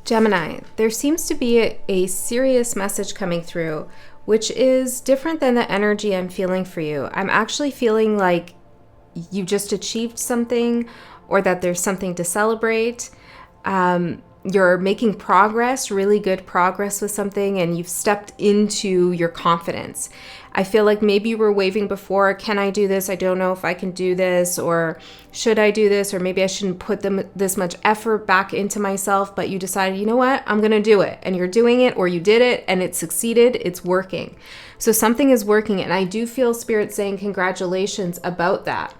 Gemini, there seems to be a serious message coming through, which is different than the energy I'm feeling for you. I'm actually feeling like you just achieved something or that there's something to celebrate. You're making progress, really good progress with something, and you've stepped into your confidence. I feel like maybe you were waving before, can I do this? I don't know if I can do this, or should I do this? Or maybe I shouldn't put this much effort back into myself, but you decided, you know what, I'm going to do it. And you're doing it, or you did it and it succeeded, it's working. So something is working, and I do feel Spirit saying congratulations about that.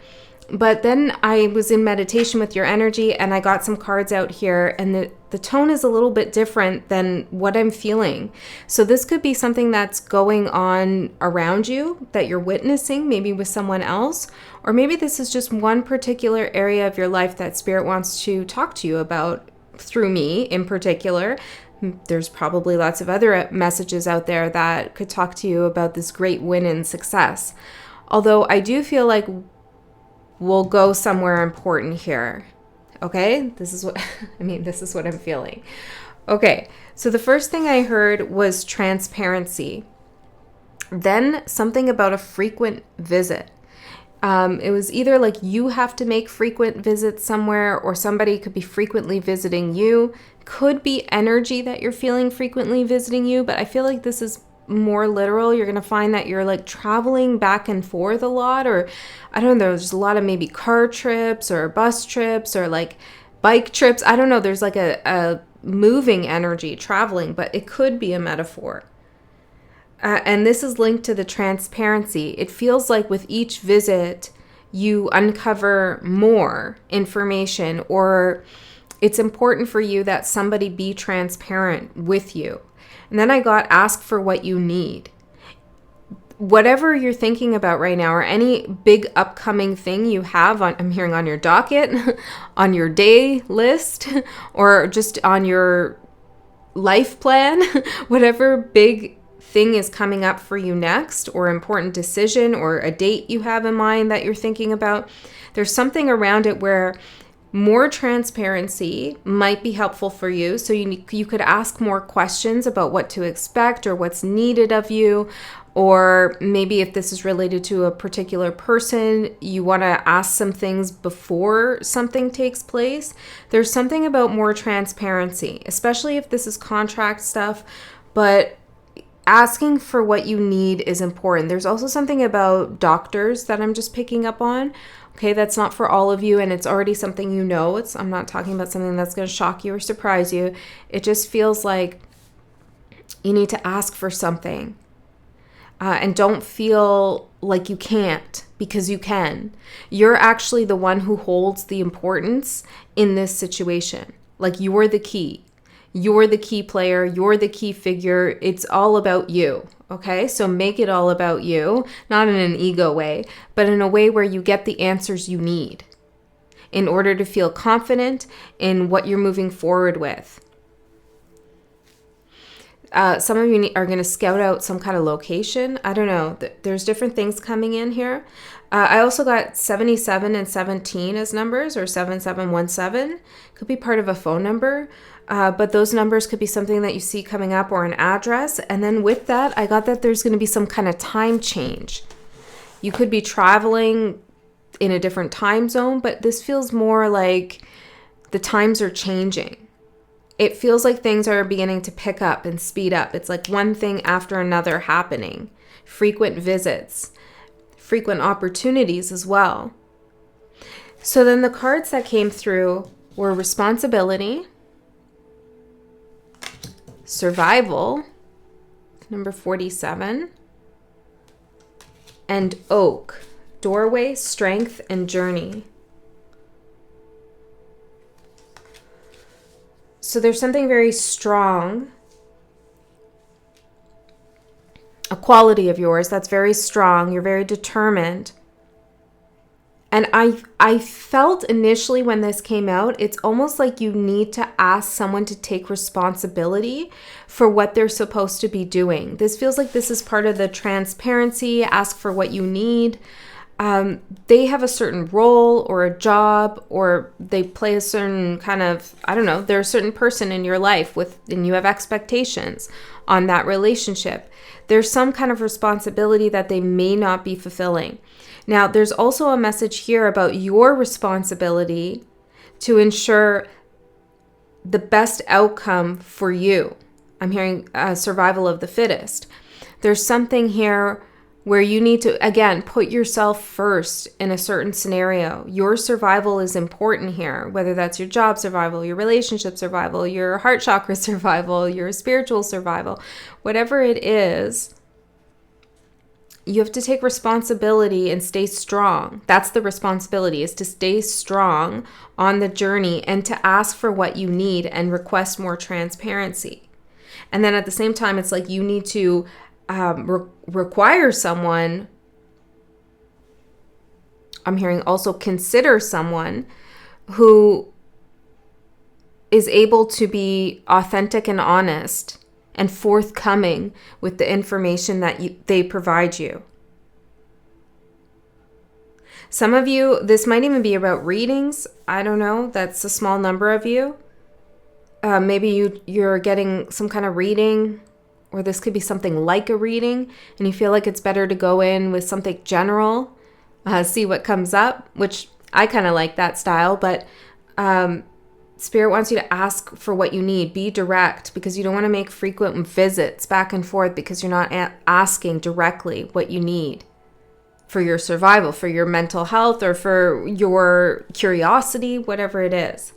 But then I was in meditation with your energy and I got some cards out here, and the tone is a little bit different than what I'm feeling. So this could be something that's going on around you that you're witnessing, maybe with someone else, or maybe this is just one particular area of your life that Spirit wants to talk to you about through me in particular. There's probably lots of other messages out there that could talk to you about this great win and success. Although I do feel like we'll go somewhere important here. Okay? This is what I'm feeling. Okay. So the first thing I heard was transparency. Then something about a frequent visit. It was either like you have to make frequent visits somewhere, or somebody could be frequently visiting you. Could be energy that you're feeling frequently visiting you, but I feel like this is more literal. You're going to find that you're like traveling back and forth a lot, or I don't know, there's a lot of maybe car trips or bus trips or like bike trips. I don't know. There's like a moving energy traveling, but it could be a metaphor. And this is linked to the transparency. It feels like with each visit, you uncover more information, or it's important for you that somebody be transparent with you. And then I got ask for what you need. Whatever you're thinking about right now, or any big upcoming thing you have on, I'm hearing on your docket, on your day list, or just on your life plan, whatever big thing is coming up for you next, or important decision, or a date you have in mind that you're thinking about, there's something around it where more transparency might be helpful for you. So you could ask more questions about what to expect or what's needed of you. Or maybe if this is related to a particular person, you want to ask some things before something takes place. There's something about more transparency, especially if this is contract stuff. But asking for what you need is important. There's also something about doctors that I'm just picking up on. Okay, that's not for all of you, and it's already something you know. I'm not talking about something that's going to shock you or surprise you. It just feels like you need to ask for something. And don't feel like you can't, because you can. You're actually the one who holds the importance in this situation. Like, you're the key. You're the key player. You're the key figure. It's all about you. Okay, so make it all about you, not in an ego way, but in a way where you get the answers you need in order to feel confident in what you're moving forward with. Some of you are going to scout out some kind of location. I don't know. There's different things coming in here. I also got 77 and 17 as numbers, or 7717. Could be part of a phone number. But those numbers could be something that you see coming up, or an address. And then with that, I got that there's going to be some kind of time change. You could be traveling in a different time zone, but this feels more like the times are changing. It feels like things are beginning to pick up and speed up. It's like one thing after another happening. Frequent visits, frequent opportunities as well. So then the cards that came through were responsibility, survival, number 47, and oak, doorway, strength, and journey. So there's something very strong, a quality of yours that's very strong. You're very determined. And I felt initially when this came out, it's almost like you need to ask someone to take responsibility for what they're supposed to be doing. This feels like this is part of the transparency, ask for what you need. they have a certain role or a job, or they play a certain kind of, I don't know, they're a certain person in your life and you have expectations on that relationship. There's some kind of responsibility that they may not be fulfilling. Now, there's also a message here about your responsibility to ensure the best outcome for you. I'm hearing survival of the fittest. There's something here where you need to, again, put yourself first in a certain scenario. Your survival is important here, whether that's your job survival, your relationship survival, your heart chakra survival, your spiritual survival, whatever it is. You have to take responsibility and stay strong. That's the responsibility, is to stay strong on the journey and to ask for what you need and request more transparency. And then at the same time, it's like you need to require someone. I'm hearing also consider someone who is able to be authentic and honest and forthcoming with the information that they provide you. Some of you, this might even be about readings. I don't know. That's a small number of you. Maybe you're getting some kind of reading, or this could be something like a reading, and you feel like it's better to go in with something general, see what comes up, which I kind of like that style, but Spirit wants you to ask for what you need. Be direct, because you don't want to make frequent visits back and forth because you're not asking directly what you need for your survival, for your mental health, or for your curiosity, whatever it is.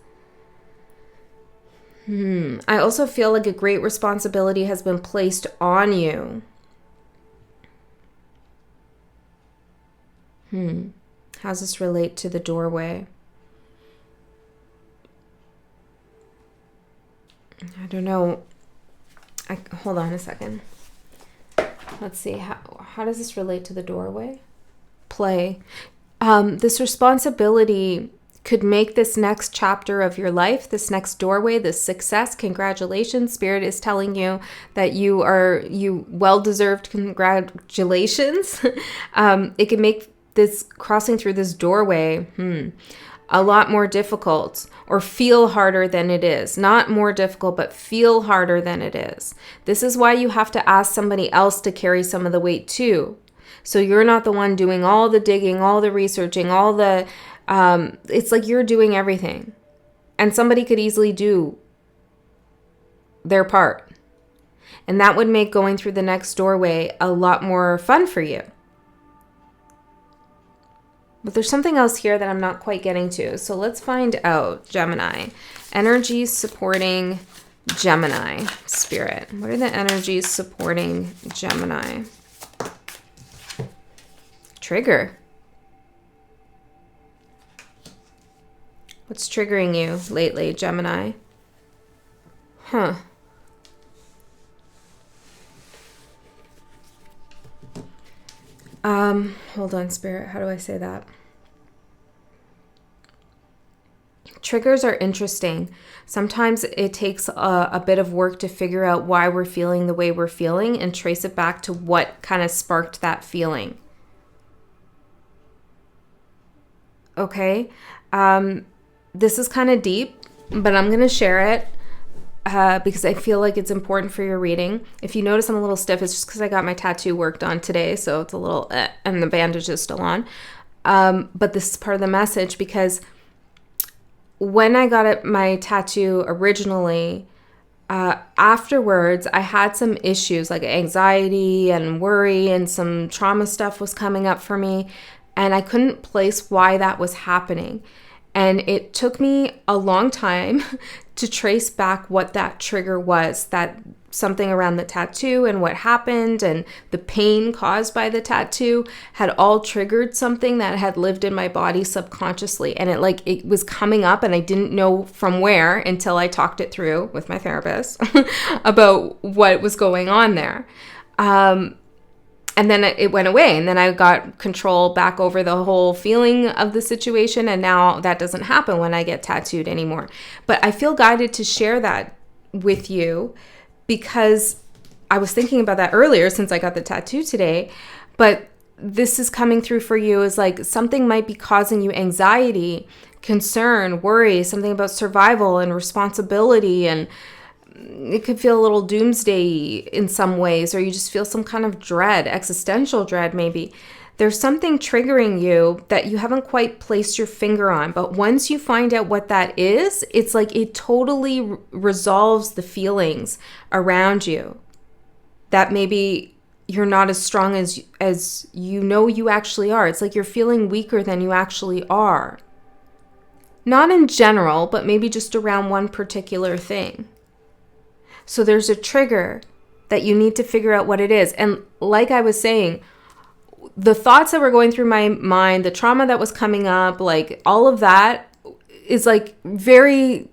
I also feel like a great responsibility has been placed on you. How does this relate to the doorway? I don't know. Hold on a second. Let's see. How does this relate to the doorway? Play. This responsibility could make this next chapter of your life, this next doorway, this success. Congratulations. Spirit is telling you that you well-deserved congratulations. It can make this crossing through this doorway a lot more difficult, or feel harder than it is. Not more difficult, but feel harder than it is. This is why you have to ask somebody else to carry some of the weight too. So you're not the one doing all the digging, all the researching, all the it's like you're doing everything, and somebody could easily do their part, and that would make going through the next doorway a lot more fun for you. But there's something else here that I'm not quite getting to, so let's find out. Gemini, energies supporting Gemini. Spirit, what are the energies supporting Gemini? Trigger. What's triggering you lately, Gemini? Hold on, Spirit. How do I say that? Triggers are interesting. Sometimes it takes a bit of work to figure out why we're feeling the way we're feeling and trace it back to what kind of sparked that feeling. Okay? This is kind of deep, but I'm going to share it because I feel like it's important for your reading. If you notice I'm a little stiff, it's just because I got my tattoo worked on today, so it's a little and the bandage is still on. But this is part of the message, because when I got my tattoo originally, afterwards, I had some issues like anxiety and worry, and some trauma stuff was coming up for me, and I couldn't place why that was happening. And it took me a long time to trace back what that trigger was, that something around the tattoo and what happened and the pain caused by the tattoo had all triggered something that had lived in my body subconsciously. And it was coming up, and I didn't know from where until I talked it through with my therapist about what was going on there. And then it went away, and then I got control back over the whole feeling of the situation, and now that doesn't happen when I get tattooed anymore. But I feel guided to share that with you because I was thinking about that earlier since I got the tattoo today, but this is coming through for you is like something might be causing you anxiety, concern, worry, something about survival and responsibility, and it could feel a little doomsday in some ways, or you just feel some kind of dread, existential dread maybe. There's something triggering you that you haven't quite placed your finger on, but once you find out what that is, it's like it totally resolves the feelings around you that maybe you're not as strong as you know you actually are. It's like you're feeling weaker than you actually are. Not in general, but maybe just around one particular thing. So there's a trigger that you need to figure out what it is. And like I was saying, the thoughts that were going through my mind, the trauma that was coming up, like all of that is like very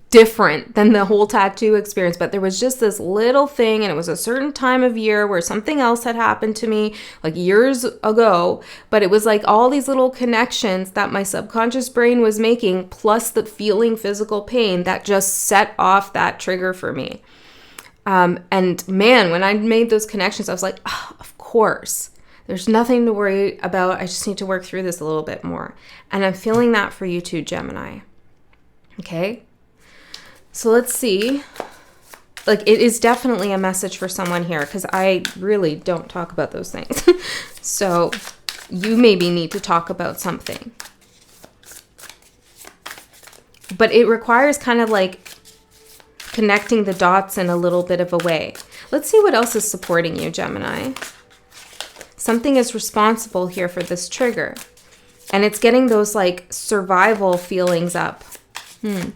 different than the whole tattoo experience. But there was just this little thing, and it was a certain time of year where something else had happened to me like years ago. But it was like all these little connections that my subconscious brain was making, plus the feeling physical pain that just set off that trigger for me. And man, when I made those connections, I was like, oh, of course. There's nothing to worry about. I just need to work through this a little bit more. And I'm feeling that for you too, Gemini. Okay? So let's see. Like, it is definitely a message for someone here, because I really don't talk about those things. So you maybe need to talk about something. But it requires kind of like connecting the dots in a little bit of a way. Let's see what else is supporting you, Gemini. Something is responsible here for this trigger. And it's getting those like survival feelings up.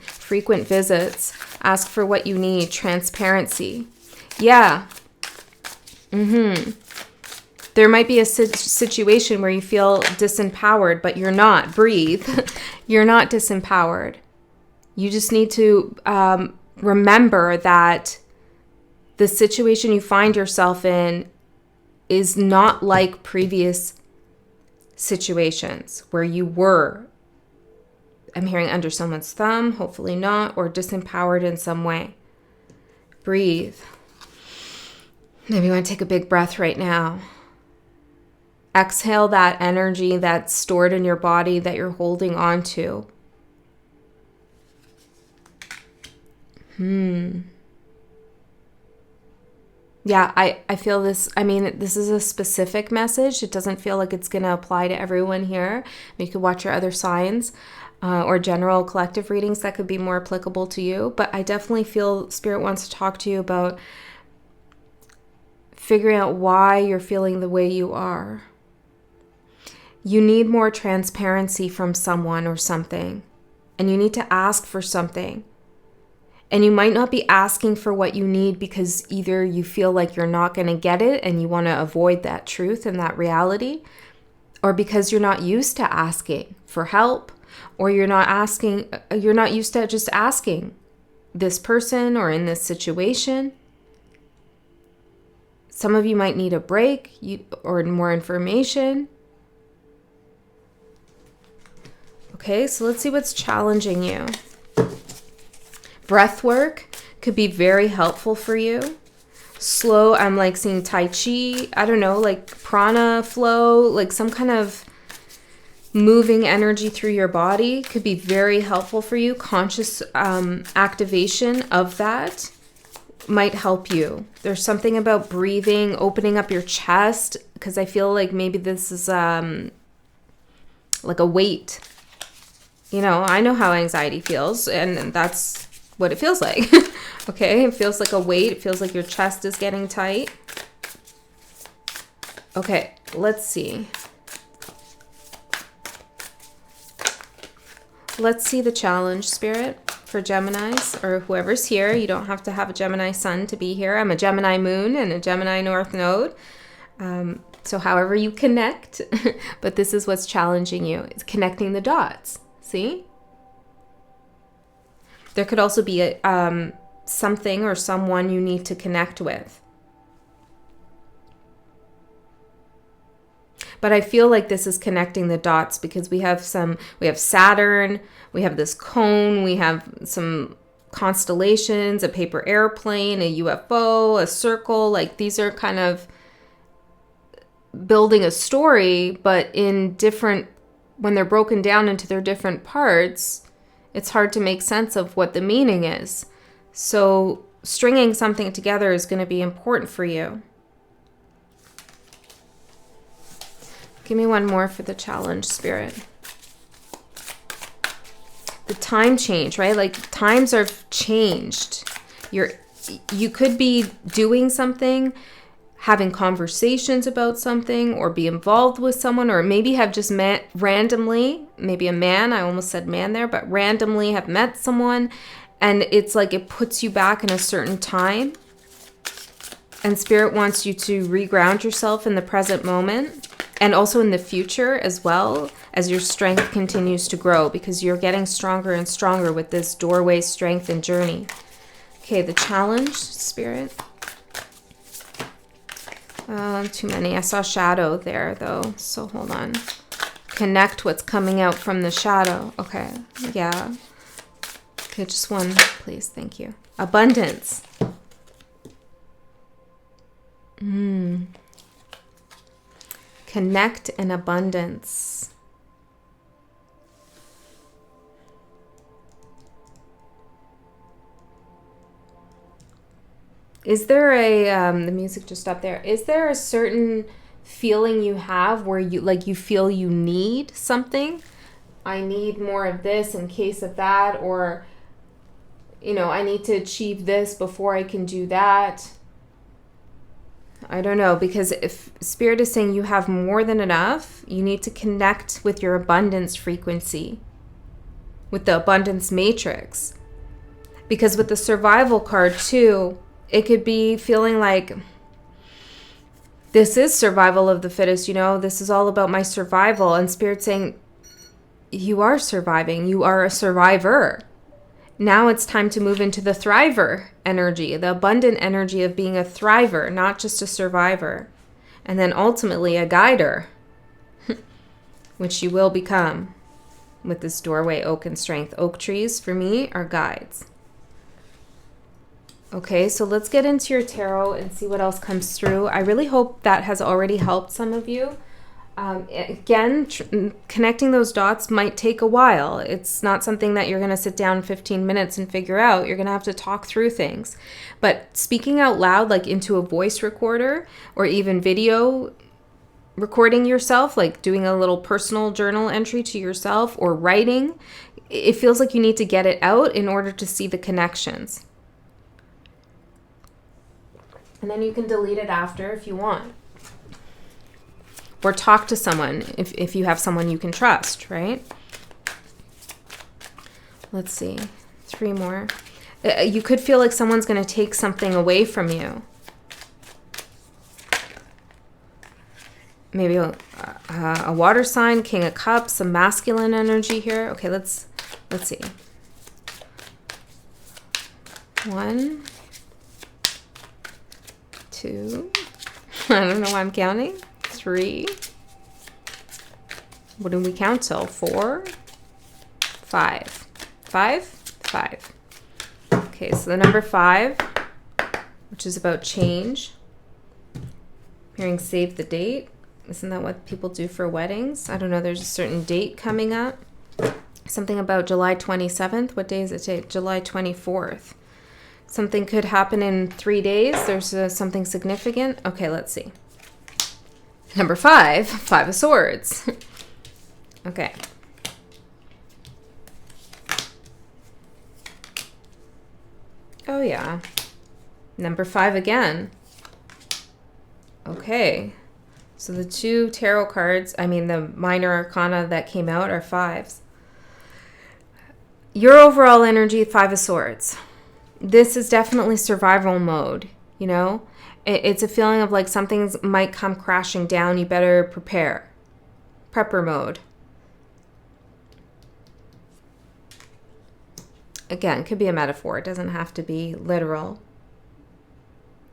Frequent visits. Ask for what you need. Transparency. Yeah. There might be a situation where you feel disempowered, but you're not. Breathe. You're not disempowered. You just need to remember that the situation you find yourself in is not like previous situations where you were, I'm hearing, under someone's thumb, hopefully not, or disempowered in some way. Breathe. Maybe you want to take a big breath right now. Exhale that energy that's stored in your body that you're holding on to. Yeah, I feel this. I mean, this is a specific message. It doesn't feel like it's going to apply to everyone here. You could watch your other signs or general collective readings that could be more applicable to you. But I definitely feel Spirit wants to talk to you about figuring out why you're feeling the way you are. You need more transparency from someone or something. And you need to ask for something. And you might not be asking for what you need because either you feel like you're not going to get it and you want to avoid that truth and that reality, or because you're not used to asking for help, or you're not used to just asking this person or in this situation. Some of you might need a break or more information. Okay, so let's see what's challenging you. Breath work could be very helpful for you. Slow, I'm like seeing Tai Chi, I don't know, like prana flow, like some kind of moving energy through your body could be very helpful for you. Conscious activation of that might help you. There's something about breathing, opening up your chest, because I feel like maybe this is like a weight. You know, I know how anxiety feels, and that's what it feels like. Okay, it feels like a weight. It feels like your chest is getting tight. Okay, let's see. Let's see the challenge, Spirit, for Geminis, or whoever's here. You don't have to have a Gemini sun to be here. I'm a Gemini moon and a Gemini north node. So however you connect, but this is what's challenging you. It's connecting the dots. See? There could also be something or someone you need to connect with. But I feel like this is connecting the dots because we have Saturn, we have this cone, we have some constellations, a paper airplane, a UFO, a circle. Like these are kind of building a story, but when they're broken down into their different parts, it's hard to make sense of what the meaning is. So stringing something together is going to be important for you. Give me one more for the challenge, Spirit. The time change, right? Like times are changed. You could be doing something, having conversations about something, or be involved with someone, or maybe have just met randomly, maybe a man, I almost said man there, but randomly have met someone, and it's like it puts you back in a certain time. And Spirit wants you to reground yourself in the present moment, and also in the future as well, as your strength continues to grow, because you're getting stronger and stronger with this doorway strength and journey. Okay, the challenge, Spirit. Too many. I saw shadow there, though, so hold on. Connect what's coming out from the shadow. Okay, yeah. Okay, just one, please. Thank you. Abundance. Connect and abundance. Is there the music just stopped there. Is there a certain feeling you have where you feel you need something? I need more of this in case of that, or, I need to achieve this before I can do that. I don't know, because if Spirit is saying you have more than enough, you need to connect with your abundance frequency, with the abundance matrix. Because with the survival card too, it could be feeling like this is survival of the fittest, this is all about my survival. And Spirit saying, you are surviving. You are a survivor. Now it's time to move into the thriver energy, the abundant energy of being a thriver, not just a survivor. And then ultimately a guider, which you will become with this doorway oak and strength. Oak trees, for me, are guides. Okay, so let's get into your tarot and see what else comes through. I really hope that has already helped some of you. Again, connecting those dots might take a while. It's not something that you're going to sit down 15 minutes and figure out. You're going to have to talk through things. But speaking out loud, like into a voice recorder, or even video recording yourself, like doing a little personal journal entry to yourself, or writing, it feels like you need to get it out in order to see the connections. And then you can delete it after if you want. Or talk to someone if you have someone you can trust, right? Let's see. 3 more. You could feel like someone's going to take something away from you. Maybe a water sign, King of Cups, some masculine energy here. Okay, let's see. 1, 2, I don't know why I'm counting. 3. What did we count till? 4, 5. 5. Okay, so the number 5, which is about change. Hearing save the date. Isn't that what people do for weddings? I don't know. There's a certain date coming up. Something about July 27th. What day is it today? July 24th. Something could happen in 3 days. There's something significant. Okay, let's see. Number 5, 5 of Swords. Okay. Oh, yeah. Number 5 again. Okay. So the 2 tarot cards, the minor arcana that came out are 5s. Your overall energy, 5 of Swords. This is definitely survival mode, It's a feeling of like something might come crashing down. You better prepare. Prepper mode. Again, it could be a metaphor. It doesn't have to be literal.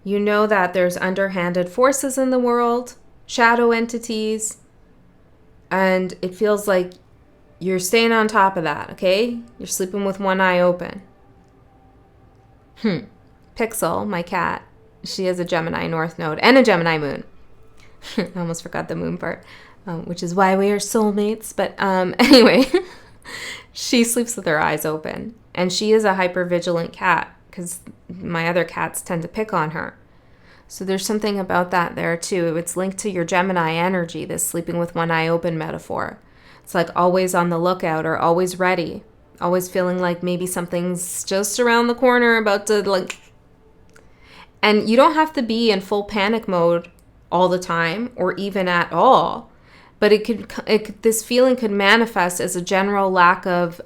You know that there's underhanded forces in the world, shadow entities, and it feels like you're staying on top of that, okay? You're sleeping with one eye open. Pixel, my cat, she has a Gemini North Node and a Gemini Moon. I almost forgot the moon part, which is why we are soulmates. But anyway, she sleeps with her eyes open. And she is a hypervigilant cat because my other cats tend to pick on her. So there's something about that there too. It's linked to your Gemini energy, this sleeping with one eye open metaphor. It's like always on the lookout or always ready, always feeling like maybe something's just around the corner about to like. And you don't have to be in full panic mode all the time or even at all. But this feeling could manifest as a general lack of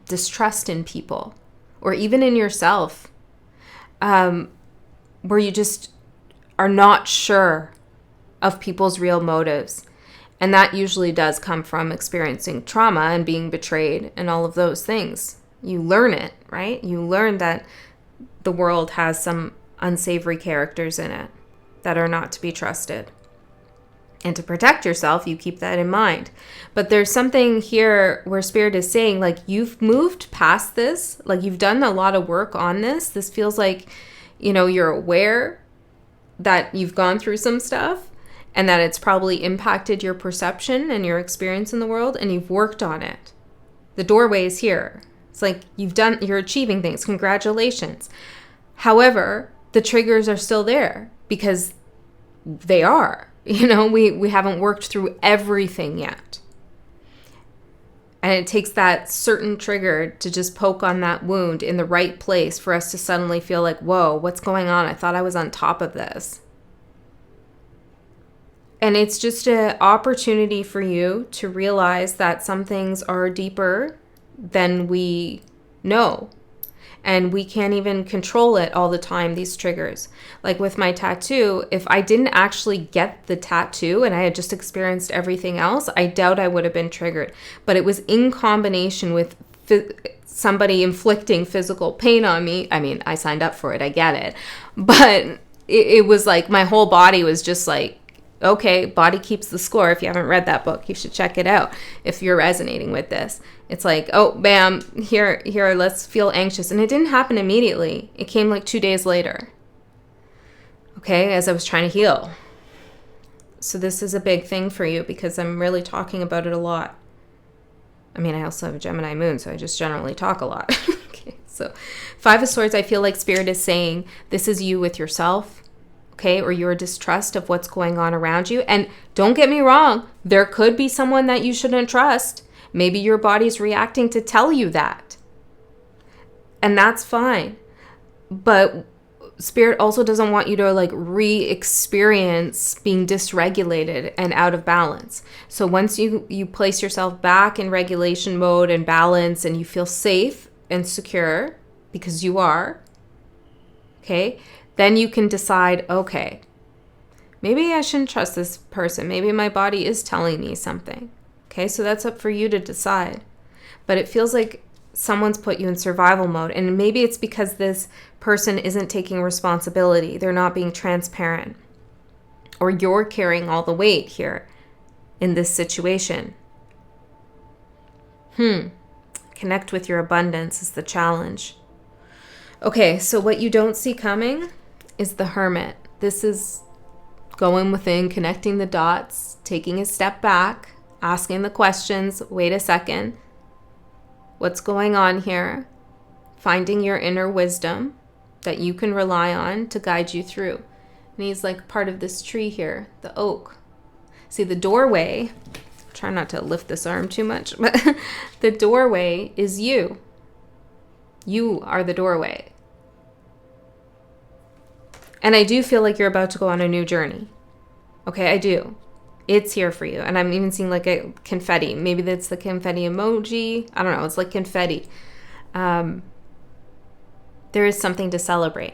distrust in people or even in yourself, where you just are not sure of people's real motives. And that usually does come from experiencing trauma and being betrayed and all of those things. You learn it, right? You learn that the world has some unsavory characters in it that are not to be trusted. And to protect yourself, you keep that in mind. But there's something here where Spirit is saying, like, you've moved past this. Like, you've done a lot of work on this. This feels like, you're aware that you've gone through some stuff and that it's probably impacted your perception and your experience in the world, and you've worked on it. The doorway is here. It's like you're achieving things. Congratulations. However, the triggers are still there because they are. We haven't worked through everything yet. And it takes that certain trigger to just poke on that wound in the right place for us to suddenly feel like, whoa, what's going on? I thought I was on top of this. And it's just an opportunity for you to realize that some things are deeper than we know. And we can't even control it all the time, these triggers. Like with my tattoo, if I didn't actually get the tattoo and I had just experienced everything else, I doubt I would have been triggered. But it was in combination with somebody inflicting physical pain on me. I mean, I signed up for it, I get it. But it was like my whole body was just like, okay, Body Keeps the Score. If you haven't read that book, you should check it out if you're resonating with this. It's like, oh, bam, here, let's feel anxious. And it didn't happen immediately. It came like 2 days later, okay, as I was trying to heal. So this is a big thing for you because I'm really talking about it a lot. I mean, I also have a Gemini moon, so I just generally talk a lot. Okay, so 5 of Swords, I feel like Spirit is saying this is you with yourself. Okay, or your distrust of what's going on around you. And don't get me wrong, there could be someone that you shouldn't trust. Maybe your body's reacting to tell you that. And that's fine. But Spirit also doesn't want you to like re-experience being dysregulated and out of balance. So once you place yourself back in regulation mode and balance and you feel safe and secure because you are, okay, then you can decide, okay, maybe I shouldn't trust this person. Maybe my body is telling me something. Okay, so that's up for you to decide. But it feels like someone's put you in survival mode. And maybe it's because this person isn't taking responsibility. They're not being transparent. Or you're carrying all the weight here in this situation. Connect with your abundance is the challenge. Okay, so what you don't see coming is the Hermit. This is going within, connecting the dots, taking a step back, asking the questions, wait a second, what's going on here? Finding your inner wisdom that you can rely on to guide you through. And he's like part of this tree here, the oak. See, the doorway, try not to lift this arm too much, but the doorway is you. You are the doorway. And I do feel like you're about to go on a new journey. Okay, I do. It's here for you. And I'm even seeing like a confetti. Maybe that's the confetti emoji. I don't know. It's like confetti. There is something to celebrate.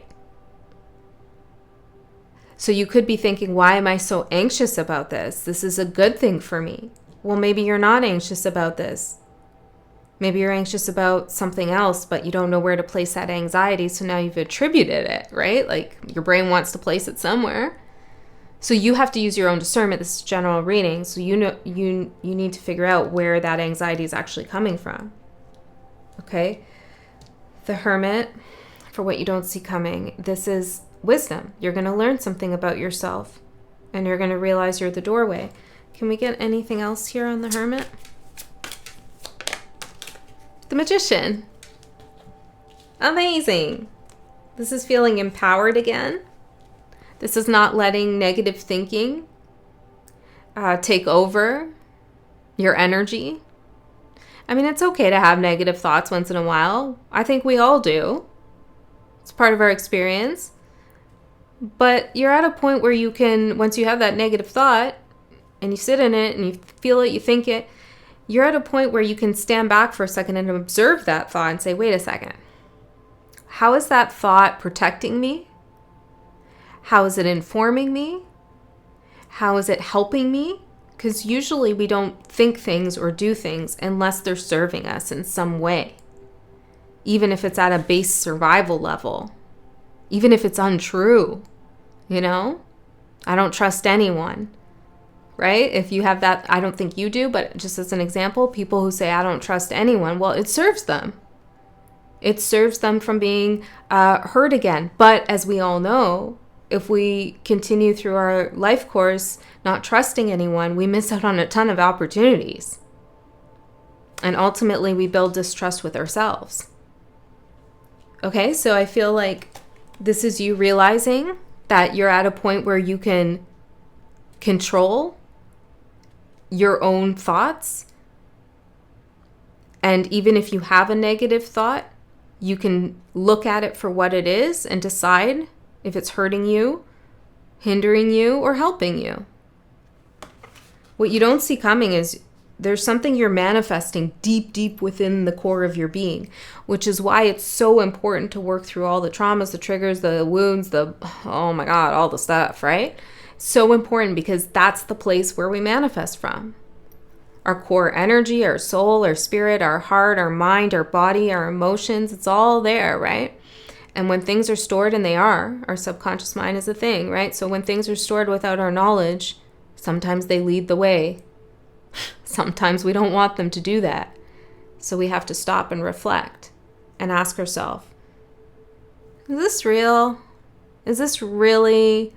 So you could be thinking, why am I so anxious about this? This is a good thing for me. Well, maybe you're not anxious about this. Maybe you're anxious about something else, but you don't know where to place that anxiety. So now you've attributed it, right? Like your brain wants to place it somewhere. So you have to use your own discernment. This is general reading. So you know you need to figure out where that anxiety is actually coming from. Okay? The Hermit, for what you don't see coming, this is wisdom. You're going to learn something about yourself. and you're going to realize you're the doorway. Can we get anything else here on the Hermit? The Magician. Amazing. This is feeling empowered again. This is not letting negative thinking take over your energy. I mean, it's okay to have negative thoughts once in a while. I think we all do. It's part of our experience. But you're at a point where you can, once you have that negative thought and you sit in it and you feel it, you think it, you're at a point where you can stand back for a second and observe that thought and say, wait a second. How is that thought protecting me? How is it informing me? How is it helping me? Because usually we don't think things or do things unless they're serving us in some way. Even if it's at a base survival level. Even if it's untrue. You know? I don't trust anyone. Right? If you have that, I don't think you do, but just as an example, people who say, I don't trust anyone, well, it serves them. It serves them from being hurt again. But as we all know, if we continue through our life course not trusting anyone, we miss out on a ton of opportunities. And ultimately, we build distrust with ourselves. Okay, so I feel like this is you realizing that you're at a point where you can control your own thoughts. And even if you have a negative thought, you can look at it for what it is and decide if it's hurting you, hindering you, or helping you. What you don't see coming is there's something you're manifesting deep, deep within the core of your being, which is why it's so important to work through all the traumas, the triggers, the wounds, oh my God, all the stuff, right? So important because that's the place where we manifest from. Our core energy, our soul, our spirit, our heart, our mind, our body, our emotions, it's all there, right? And when things are stored, and they are, our subconscious mind is a thing, right? So when things are stored without our knowledge, sometimes they lead the way. Sometimes we don't want them to do that. So we have to stop and reflect and ask ourselves, is this real? Is this really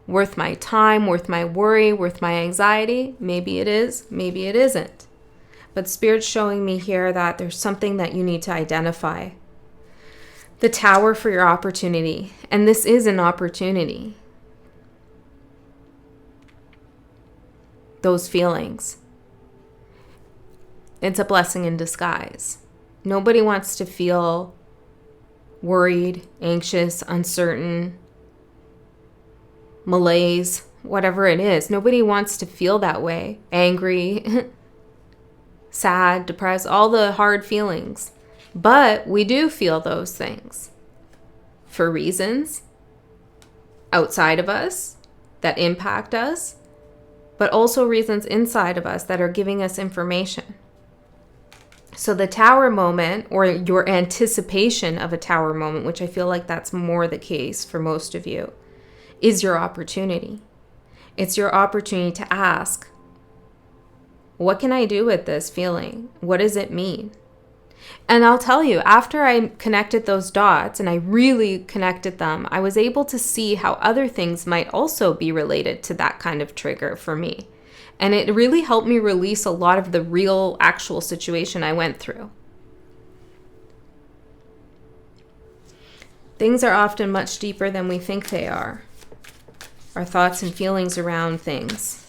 worth my time, worth my worry, worth my anxiety? Maybe it is, maybe it isn't. But Spirit's showing me here that there's something that you need to identify. The tower for your opportunity. And this is an opportunity. Those feelings. It's a blessing in disguise. Nobody wants to feel worried, anxious, uncertain, malaise, whatever it is. Nobody wants to feel that way. Angry, sad, depressed, all the hard feelings. But we do feel those things for reasons outside of us that impact us, but also reasons inside of us that are giving us information. So the tower moment, or your anticipation of a tower moment, which I feel like that's more the case for most of you, is your opportunity. It's your opportunity to ask, what can I do with this feeling? What does it mean? And I'll tell you, after I connected those dots, and I really connected them, I was able to see how other things might also be related to that kind of trigger for me. And it really helped me release a lot of the real, actual situation I went through. Things are often much deeper than we think they are. Our thoughts and feelings around things.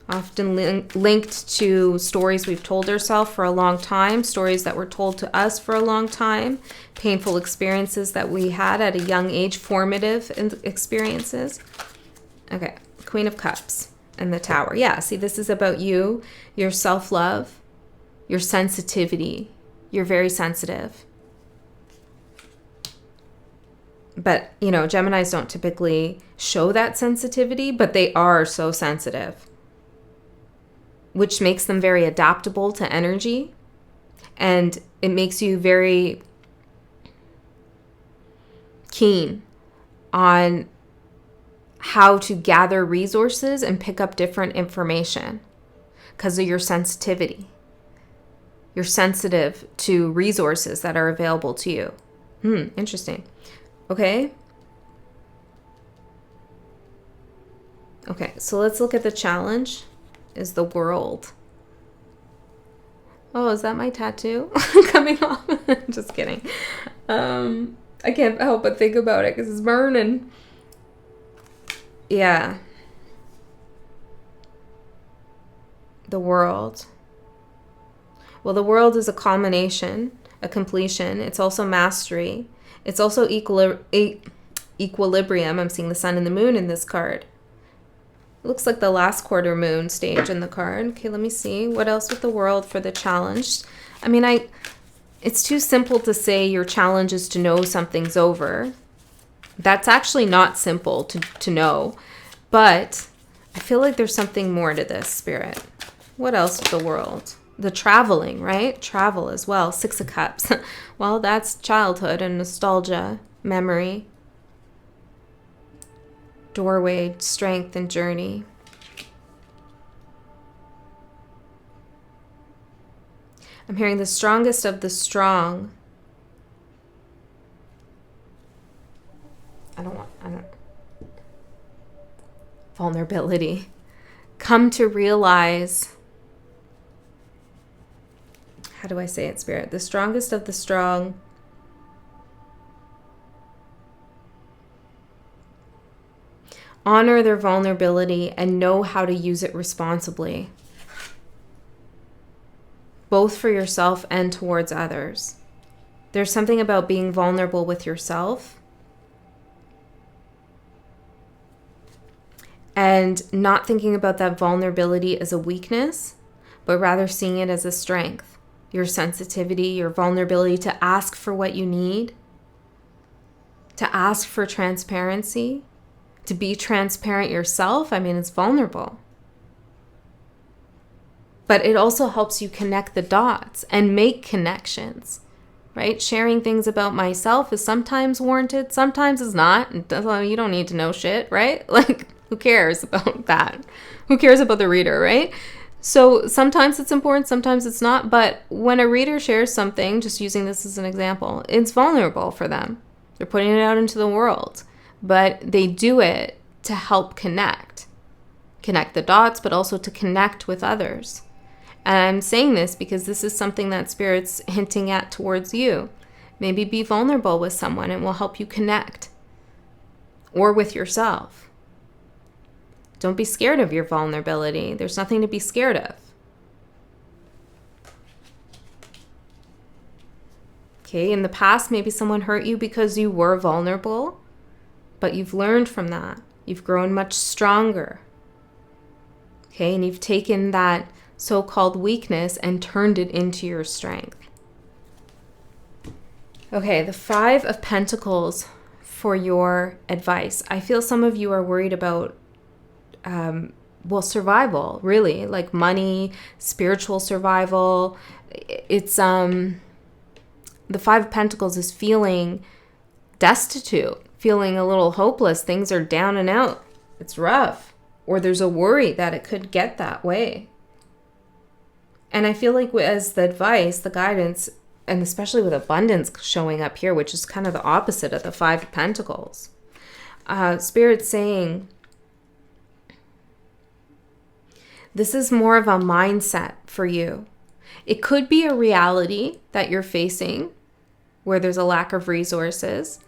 Often linked to stories we've told ourselves for a long time, stories that were told to us for a long time, painful experiences that we had at a young age, formative experiences. Okay, Queen of Cups and the Tower. Yeah, see, this is about you, your self-love, your sensitivity. You're very sensitive. But, Geminis don't typically show that sensitivity, but they are so sensitive, which makes them very adaptable to energy. And it makes you very keen on how to gather resources and pick up different information because of your sensitivity. You're sensitive to resources that are available to you. Interesting. Okay. Okay, so let's look at the challenge. Is the world. Oh, is that my tattoo coming off? Just kidding. I can't help but think about it because it's burning. Yeah. The world. Well, the world is a culmination, a completion. It's also mastery. It's also equilibrium. I'm seeing the sun and the moon in this card. It looks like the last quarter moon stage in the card. Okay, let me see. What else with the world for the challenge? I mean, it's too simple to say your challenge is to know something's over. That's actually not simple to know. But I feel like there's something more to this, Spirit. What else with the world? The traveling, right? Travel as well. 6 of Cups. Well, that's childhood and nostalgia, memory. Doorway, strength, and journey. I'm hearing the strongest of the strong. Vulnerability. Come to realize, how do I say it, Spirit? The strongest of the strong. Honor their vulnerability and know how to use it responsibly, both for yourself and towards others. There's something about being vulnerable with yourself and not thinking about that vulnerability as a weakness, but rather seeing it as a strength. Your sensitivity, your vulnerability to ask for what you need, to ask for transparency, to be transparent yourself. I mean, it's vulnerable. But it also helps you connect the dots and make connections, right? Sharing things about myself is sometimes warranted, sometimes it's not. You don't need to know shit, right? Like, who cares about that? Who cares about the reader, right? So sometimes it's important, sometimes it's not. But when a reader shares something, just using this as an example, it's vulnerable for them. They're putting it out into the world. But they do it to help connect the dots, but also to connect with others. And I'm saying this because this is something that Spirit's hinting at towards you. Maybe be vulnerable with someone and will help you connect, or with yourself. Don't be scared of your vulnerability. There's nothing to be scared of. Okay, in the past, maybe someone hurt you because you were vulnerable. But you've learned from that. You've grown much stronger. Okay, and you've taken that so-called weakness and turned it into your strength. Okay, the 5 of Pentacles for your advice. I feel some of you are worried about, survival, really, like money, spiritual survival. It's, the 5 of Pentacles is feeling destitute, feeling a little hopeless. Things are down and out. It's rough. Or there's a worry that it could get that way. And I feel like as the advice, the guidance, and especially with abundance showing up here, which is kind of the opposite of the 5 of Pentacles, Spirit's saying this is more of a mindset for you. It could be a reality that you're facing where there's a lack of resources,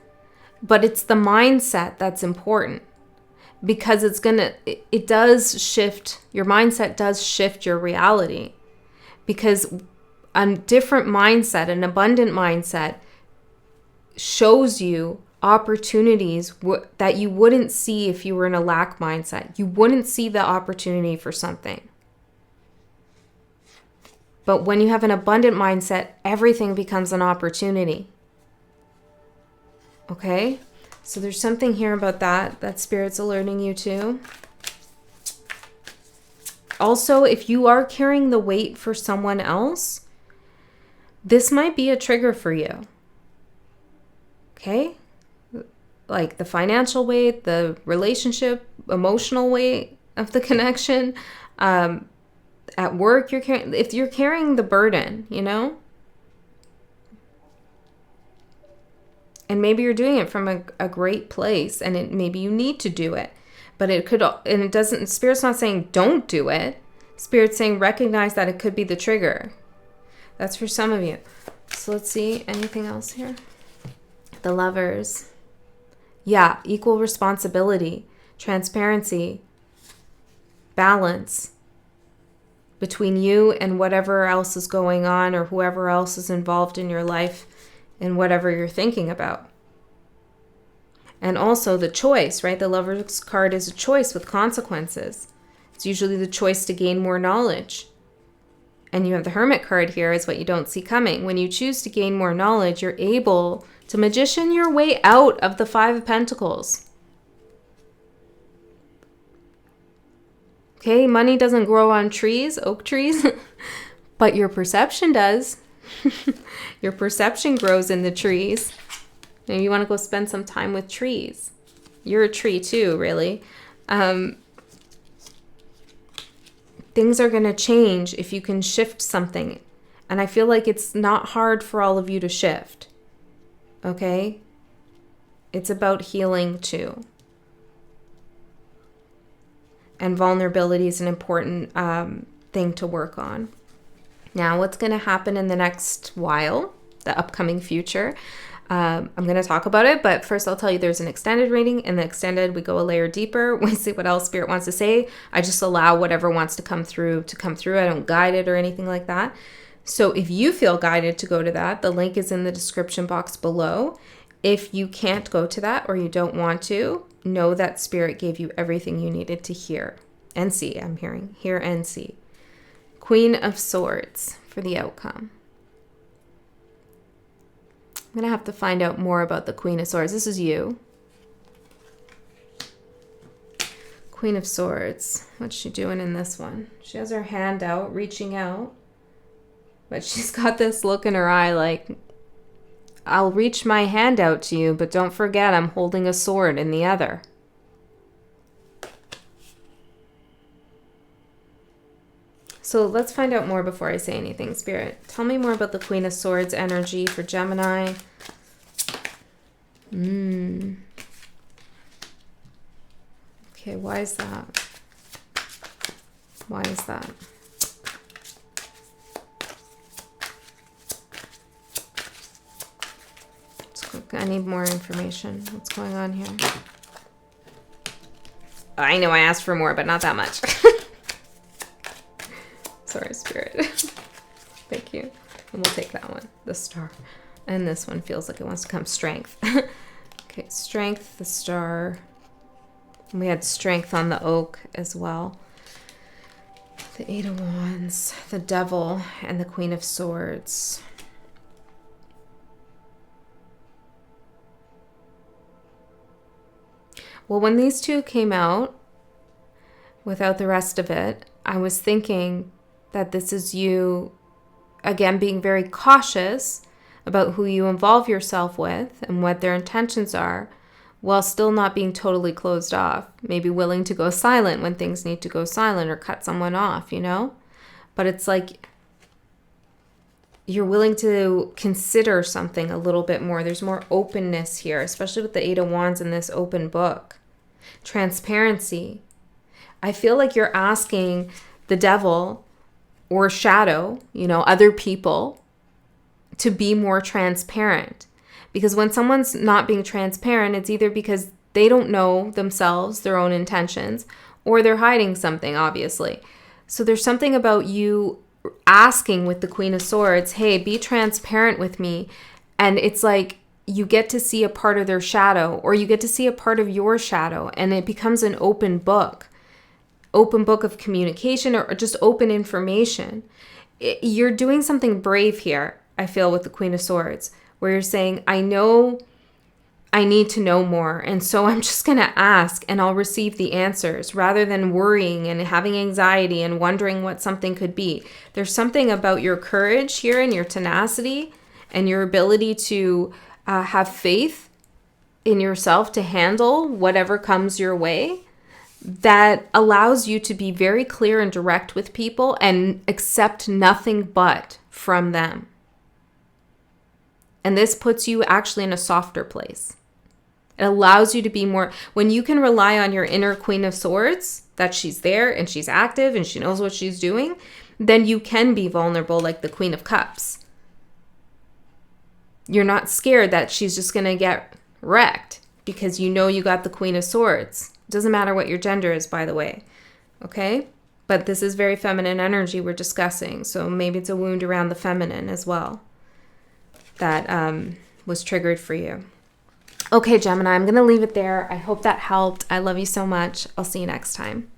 but it's the mindset that's important, because it does shift, your mindset does shift your reality, because a different mindset, an abundant mindset, shows you opportunities that you wouldn't see if you were in a lack mindset. You wouldn't see the opportunity for something. But when you have an abundant mindset, everything becomes an opportunity. Okay? So there's something here about that Spirit's alerting you to. Also, if you are carrying the weight for someone else, this might be a trigger for you. Okay? Like the financial weight, the relationship, emotional weight of the connection. At work, if you're carrying the burden, and maybe you're doing it from a great place, and maybe you need to do it, But it could, and it doesn't, Spirit's not saying don't do it. Spirit's saying recognize that it could be the trigger. That's for some of you. So let's see, anything else here? The Lovers. Yeah, equal responsibility, transparency, balance between you and whatever else is going on or whoever else is involved in your life and whatever you're thinking about. And also the choice, right? The Lover's card is a choice with consequences. It's usually the choice to gain more knowledge. And you have the Hermit card here is what you don't see coming. When you choose to gain more knowledge, you're able to magician your way out of the Five of Pentacles. Okay, money doesn't grow on trees, oak trees, but your perception does. Your perception grows in the trees. Maybe you want to go spend some time with trees. You're a tree too, really. Things are going to change if you can shift something. And I feel like it's not hard for all of you to shift. Okay? It's about healing too. And vulnerability is an important thing to work on. Now, what's going to happen in the next while, the upcoming future? I'm going to talk about it, but first I'll tell you there's an extended reading. In the extended, we go a layer deeper. We see what else Spirit wants to say. I just allow whatever wants to come through. I don't guide it or anything like that. So if you feel guided to go to that, the link is in the description box below. If you can't go to that or you don't want to, know that Spirit gave you everything you needed to hear and see. I'm hearing hear and see. Queen of Swords for the outcome. I'm going to have to find out more about the Queen of Swords. This is you. Queen of Swords. What's she doing in this one? She has her hand out, reaching out. But she's got this look in her eye like, I'll reach my hand out to you, but don't forget I'm holding a sword in the other. So let's find out more before I say anything, Spirit. Tell me more about the Queen of Swords energy for Gemini. Okay, why is that? Why is that? I need more information. What's going on here? I know I asked for more, but not that much. Sorry, Spirit. Thank you. And we'll take that one, the Star. And this one feels like it wants to come Strength. Okay, Strength, the Star. And we had Strength on the Oak as well. The Eight of Wands, the Devil, and the Queen of Swords. Well, when these two came out, without the rest of it, I was thinking that this is you, again, being very cautious about who you involve yourself with and what their intentions are, while still not being totally closed off. Maybe willing to go silent when things need to go silent or cut someone off, you know? But it's like you're willing to consider something a little bit more. There's more openness here, especially with the Eight of Wands in this open book. Transparency. I feel like you're asking the devil or shadow, you know, other people to be more transparent. Because when someone's not being transparent, it's either because they don't know themselves, their own intentions, or they're hiding something, obviously. So there's something about you asking with the Queen of Swords, hey, be transparent with me. And it's like you get to see a part of their shadow, or you get to see a part of your shadow, and it becomes an open book of communication, or just open information. You're doing something brave here, I feel, with the Queen of Swords, where you're saying, I know I need to know more, and so I'm just going to ask and I'll receive the answers, rather than worrying and having anxiety and wondering what something could be. There's something about your courage here and your tenacity and your ability to have faith in yourself to handle whatever comes your way, that allows you to be very clear and direct with people and accept nothing but from them. And this puts you actually in a softer place. It allows you to be more, when you can rely on your inner Queen of Swords, that she's there and she's active and she knows what she's doing, then you can be vulnerable like the Queen of Cups. You're not scared that she's just going to get wrecked because you know you got the Queen of Swords. It doesn't matter what your gender is, by the way. Okay? But this is very feminine energy we're discussing. So maybe it's a wound around the feminine as well that was triggered for you. Okay, Gemini, I'm going to leave it there. I hope that helped. I love you so much. I'll see you next time.